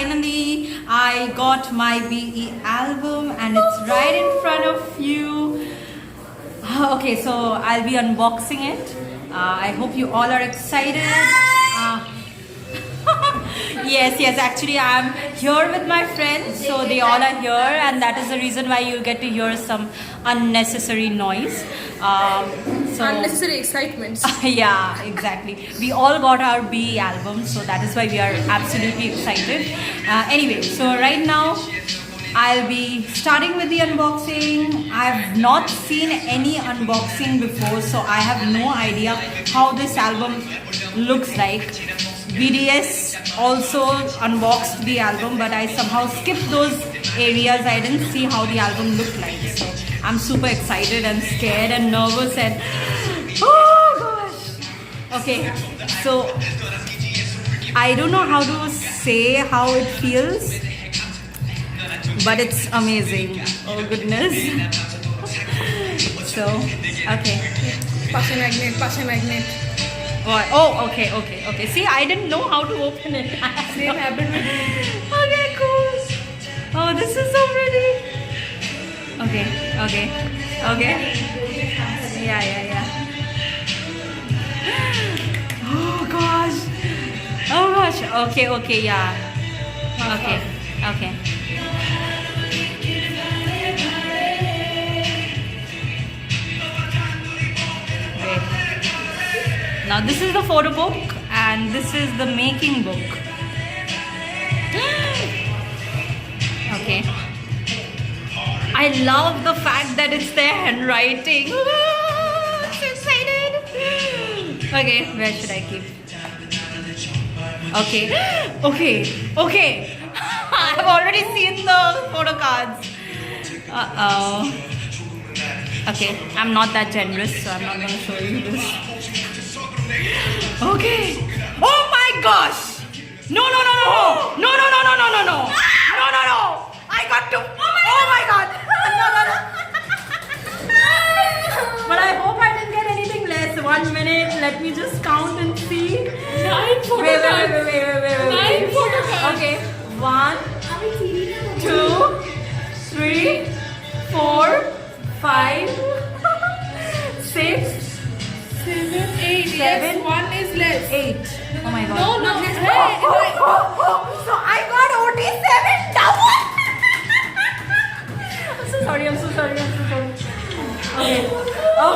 finally I got my BE album and it's right in front of you. Okay, so I'll be unboxing it. I hope you all are excited. Yes, actually I'm here with my friends, so they all are here, and that is the reason why you'll get to hear some unnecessary noise. Unnecessary excitement. Yeah, exactly. We all got our BE album, so that is why we are absolutely excited. Anyway, so right now I'll be starting with the unboxing. I've not seen any unboxing before, so I have no idea how this album looks like. BDS also unboxed the album, but I somehow skipped those areas. I didn't see how the album looked like. So I'm super excited and scared and nervous and oh gosh. Okay, so I don't know how to say how it feels, but it's amazing. Oh goodness. So, okay. Pasha magnet. Oh, okay. See, I didn't know how to open it. Same happened with me. Okay, cool. Oh, this is so pretty. Okay. Yeah. Oh gosh. Okay, yeah. Okay. Now this is the photo book and this is the making book. Okay. I love the fact that it's their handwriting. I'm so excited. Okay, where should I keep? Okay. I've already seen the photo cards. Okay, I'm not that generous, so I'm not going to show you this. Okay. Oh my gosh! No! I got to. Oh my god! No. But I hope I didn't get anything less. 1 minute. Let me just count and see. 9 photo cards. Wait. 9 photo cards. Okay. 1, 2, 3, 4, 5, 6. 7, 8. 7. Yes, 1 is less. 8. Oh my god. No. So I got OT7 double. I'm so sorry.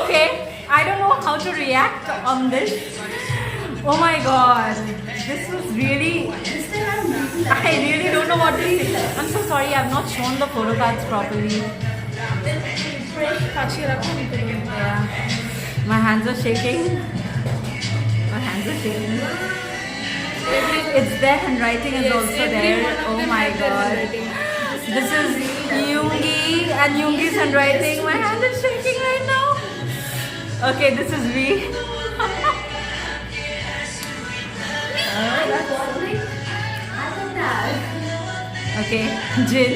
Okay. I don't know how to react on this. Oh my god. This was really... I really don't know what to say. I'm so sorry. I've not shown the photo cards properly. Yeah. My hands are shaking. It's their handwriting is also there. Oh my god. This is Yoongi and Yoongi's handwriting. My hand is shaking right now. Okay, this is V. Okay, Jin.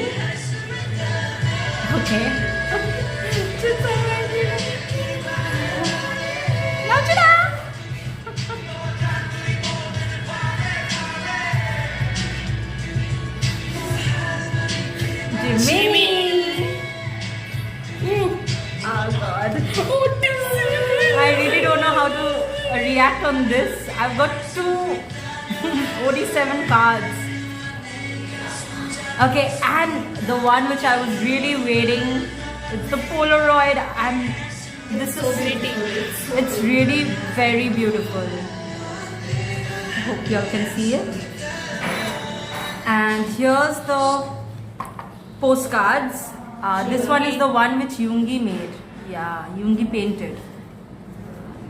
Okay. Jin's handwriting. Jimmy. Oh god. I really don't know how to react on this. I've got 2 OD7 cards. Okay, and the one which I was really waiting, it's the Polaroid. This is pretty. It's really very beautiful. I hope you all can see it. And here's the postcards. This one is the one which Yoongi made. Yeah, Yoongi painted.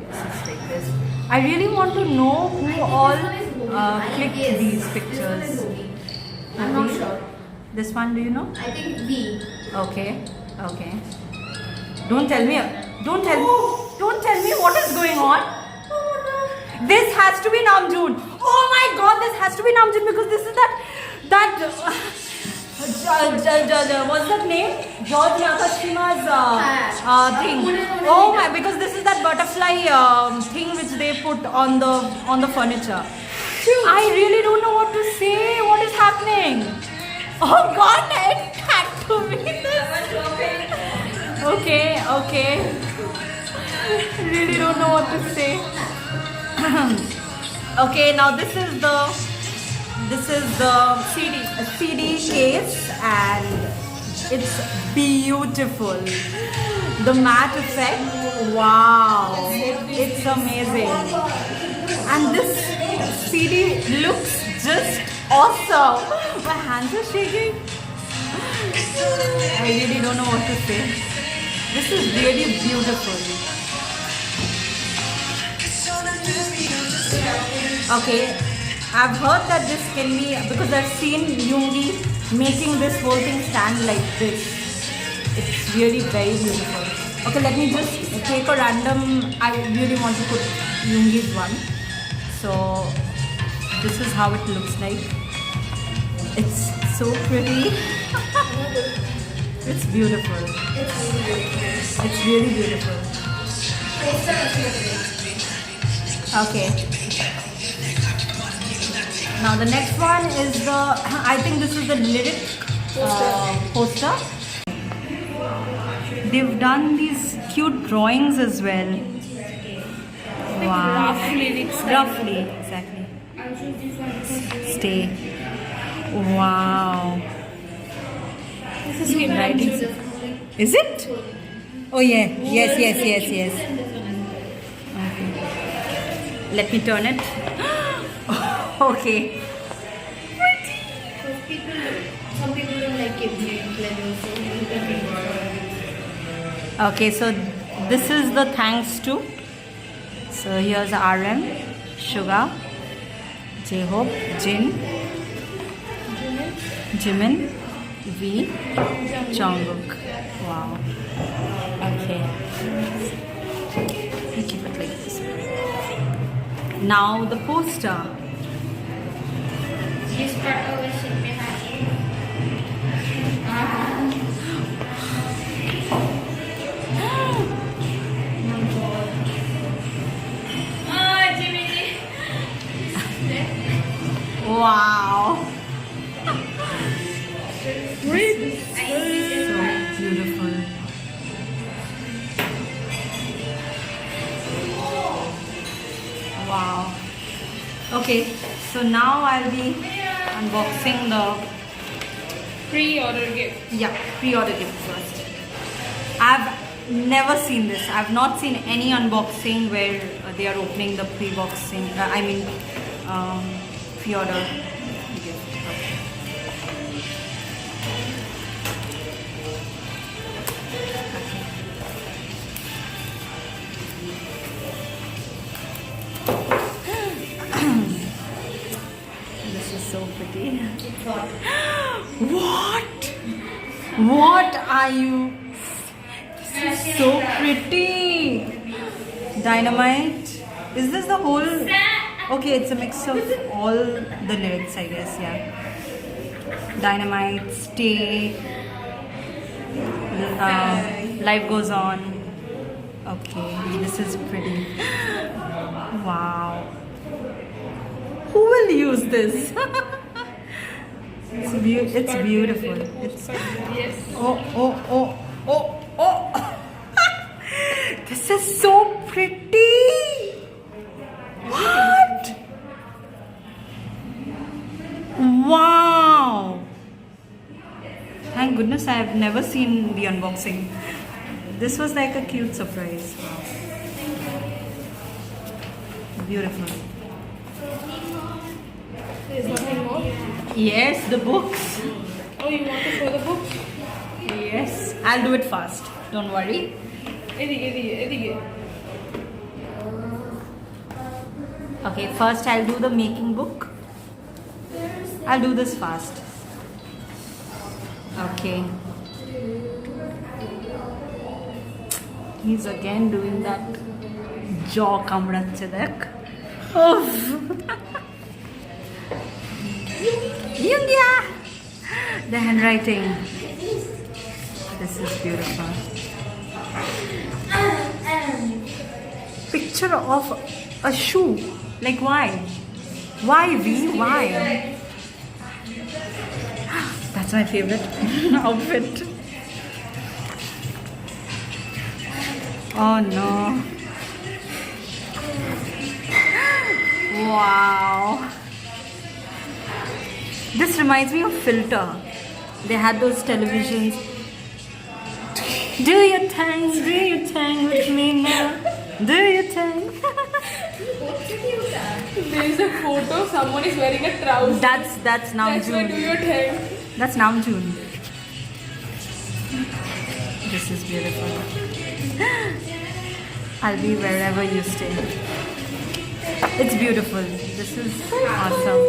Yes, it's like this. I really want to know who all clicked these pictures. I'm not sure. This one, do you know? I think V. Okay. Don't tell me what is going on. This has to be Namjoon. Oh my god, this has to be Namjoon because this is what's that name? George Nakashima's thing. Oh my, because this is that butterfly thing which they put on the furniture. I really don't know what to say. What is happening? Oh God, it had to be this. Okay. Really don't know what to say. Okay, now this is the CD case and it's beautiful. The matte effect, wow, it's amazing. And this CD looks just awesome. My hands are shaking. I really don't know what to say. This is really beautiful. Okay, I've heard that this can be, because I've seen Yoongi making this whole thing stand like this. It's really very beautiful. Okay, let me just take a random, I really want to put Yoongi's one. So, this is how it looks like. It's so pretty. It's beautiful. It's really beautiful. Okay. Now the next one is the, I think this is the lyric poster. They've done these cute drawings as well. Wow. Rough lyrics. Roughly, exactly. Stay. Wow. This is him Writing. Is it? Oh yeah. Yes. Okay. Let me turn it. Okay. Some people don't like it. Okay, so this is the thanks to. So here's RM, Suga, J-Hope, Jin, Jimin, V, Jungkook. Wow. Okay. You keep it like this. Now the poster. This part always sit behind. Wow. Great. So beautiful. Wow. Okay, so now I'll be unboxing the Pre-order gift. pre-order gift first. I've never seen this. I've not seen any unboxing where they are opening the pre-boxing. Pre-order gift. Okay. This is so pretty. What? What are you? This is so pretty. Dynamite. Is this the whole? Okay, it's a mix of all the lyrics, I guess. Yeah. Dynamite, stay. Life goes on. Okay, this is pretty. Wow. Who will use this? It's beautiful. It's Yes. oh. This is so pretty. What? Wow. Thank goodness I have never seen the unboxing. This was like a cute surprise. Wow. Beautiful. There's nothing more. Yes, the books. Oh, you want to show the book? Yes, I'll do it fast. Don't worry. Edige. Okay, first I'll do the making book. I'll do this fast. Okay. He's again doing that jaw kamrachadak. Oh. Yoongia! The handwriting. This is beautiful. Picture of a shoe. Like why? Why V? Why? That's my favorite outfit. Oh no. Wow. This reminds me of Filter. They had those televisions. Do your thing with me now. Do your thing. There is a photo. Someone is wearing a trouser. That's That's why do Namjoon. your thing. That's Namjoon. This is beautiful. I'll be wherever you stay. It's beautiful. This is awesome.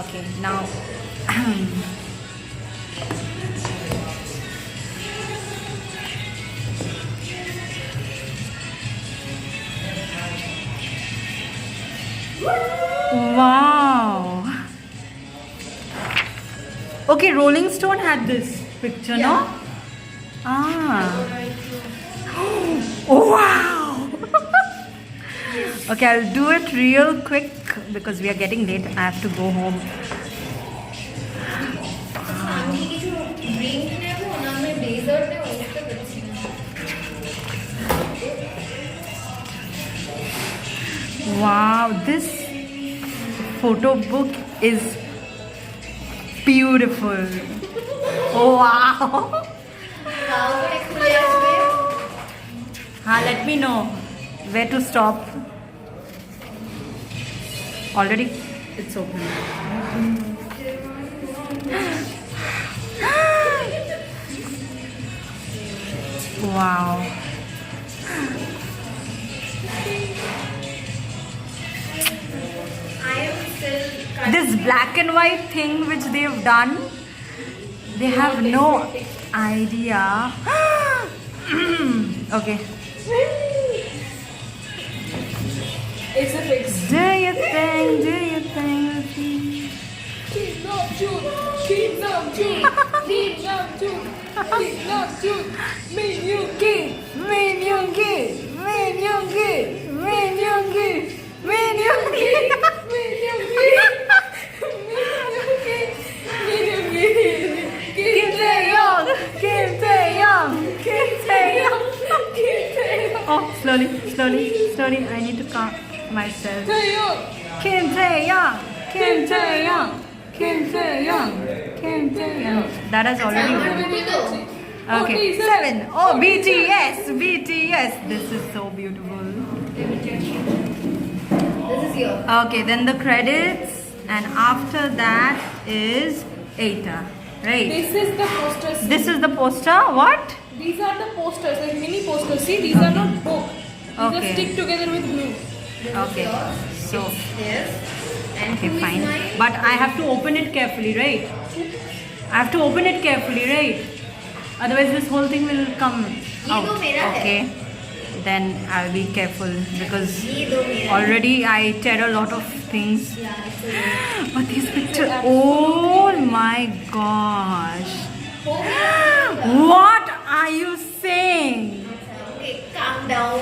Okay, now. Wow. Okay, Rolling Stone had this picture, no? Ah. Oh, wow. Okay, I'll do it real quick because we are getting late. I have to go home. सामने की जो drink है वो ना में desert है उसके बच्चे Wow, this photo book is beautiful. Oh, wow. गाँव बड़े खुले हुए Let me know where to stop. Already it's open. Wow. I am still This black and white thing which they've done, they have no idea. Okay. It's a fix. Do your thing, do your thing. Keep Namjoon. Keep Namjoon. Keep Namjoon. Keep Namjoon. Minyuki. Minyungi, Minyungi, Minyungi, Minyungi. Kim Taeyong, Kim Taeyong, Kim Taeyong. Oh, slowly, slowly, slowly. I need to calm myself. Kim Taeyong, Kim Taeyong, Kim Taeyong, Kim Taeyong. That has already gone. Okay, 7. Oh, BTS, BTS. This is so beautiful. This is your. Okay, then the credits, and after that is Eita, right? This is the posters. This is the poster. What? These are the posters, like mini posters. See, these are not book. These are Okay. stick together with glue. Okay, so Yes. And okay, who is fine. mine? But I have to open it carefully, right? I have to open it carefully, right? Otherwise, this whole thing will come out. तो मेरा है। Okay, then I'll be careful because ये दो मेरा है। already I tear a lot of things. Yeah, it's a- But these pictures, oh my gosh. हो गया? What are you saying? Okay, calm down.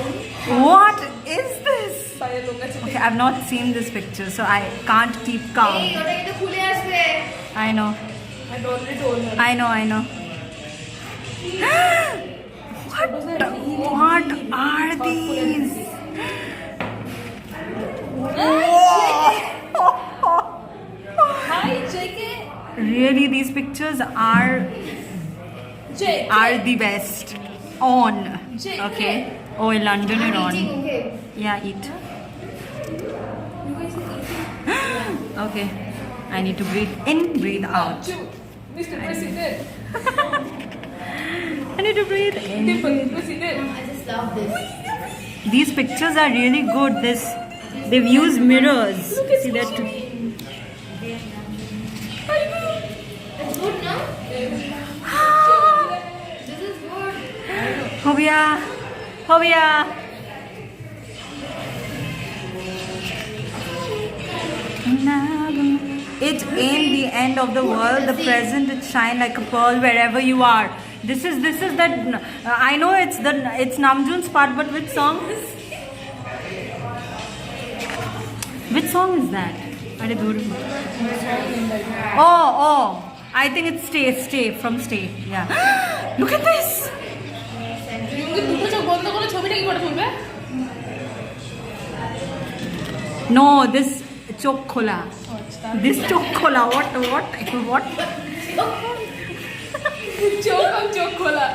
What is this? Fire लूंगा चलिए. Okay, I've not seen this picture, so I can't keep Hey, calm. ये तो खुले हुए हैं। I know, I already told her. I know, I know. What are these? Hi, JK. Really, these pictures are JK. the best. On. JK. Okay. Oh, in London I'm you're on. eating, okay. Yeah, eat. You guys are eating. Okay. I need to breathe in, breathe out. Namjoon. Mr. President. I need to breathe in. Dimple, President. I just love this. These pictures are really good. They've used mirrors. See that too. It's good, no? This is good. Hobia, Hobia. It ain't the end of the world. The present it shine like a pearl wherever you are. This is that. I know it's Namjoon's part, but which song? Which song is that? अरे दूर oh I think it's stay from stay yeah look at this তুমি দুটো চোখ বন্ধ করে ছবিটা কি করে তুলবে? no this chok khola this chok khola what চোখ খোলা।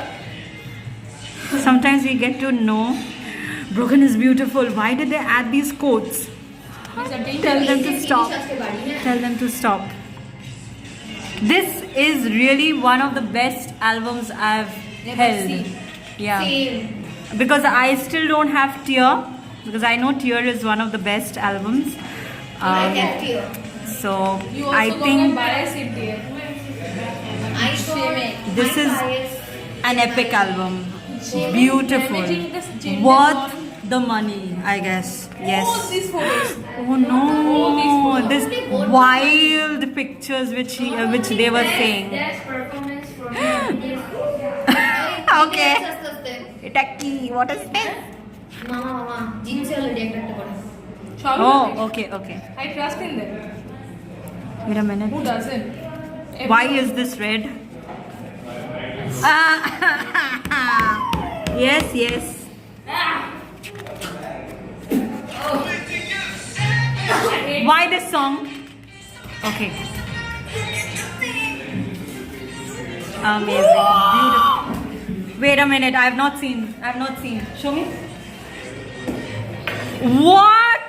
sometimes we get to know Broken is beautiful why did they add these quotes tell them to stop tell them to stop this is really one of the best albums I've held seen. yeah Same. because I still don't have Tear because I know Tear is one of the best albums I have Tear. so You also I got think a bias in there. I got This my is bias. an epic album Managing beautiful this gender worth bond. the money I guess yes All these photos. oh no this wild pictures which they were saying That's performance from Okay. আস্তে Taki what is this মামা জিনসে already একটা করে সবই oh okay. okay I trust in them. wait a minute Who doesn't? why is this red yes why this song okay amazing beautiful wait a minute I've not seen show me what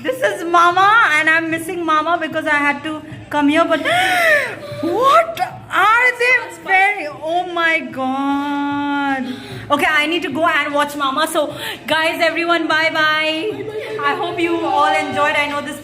this is Mama and I'm missing Mama because I had to come here but what are they very oh my god okay I need to go and watch Mama so guys everyone bye I hope you all enjoyed I know this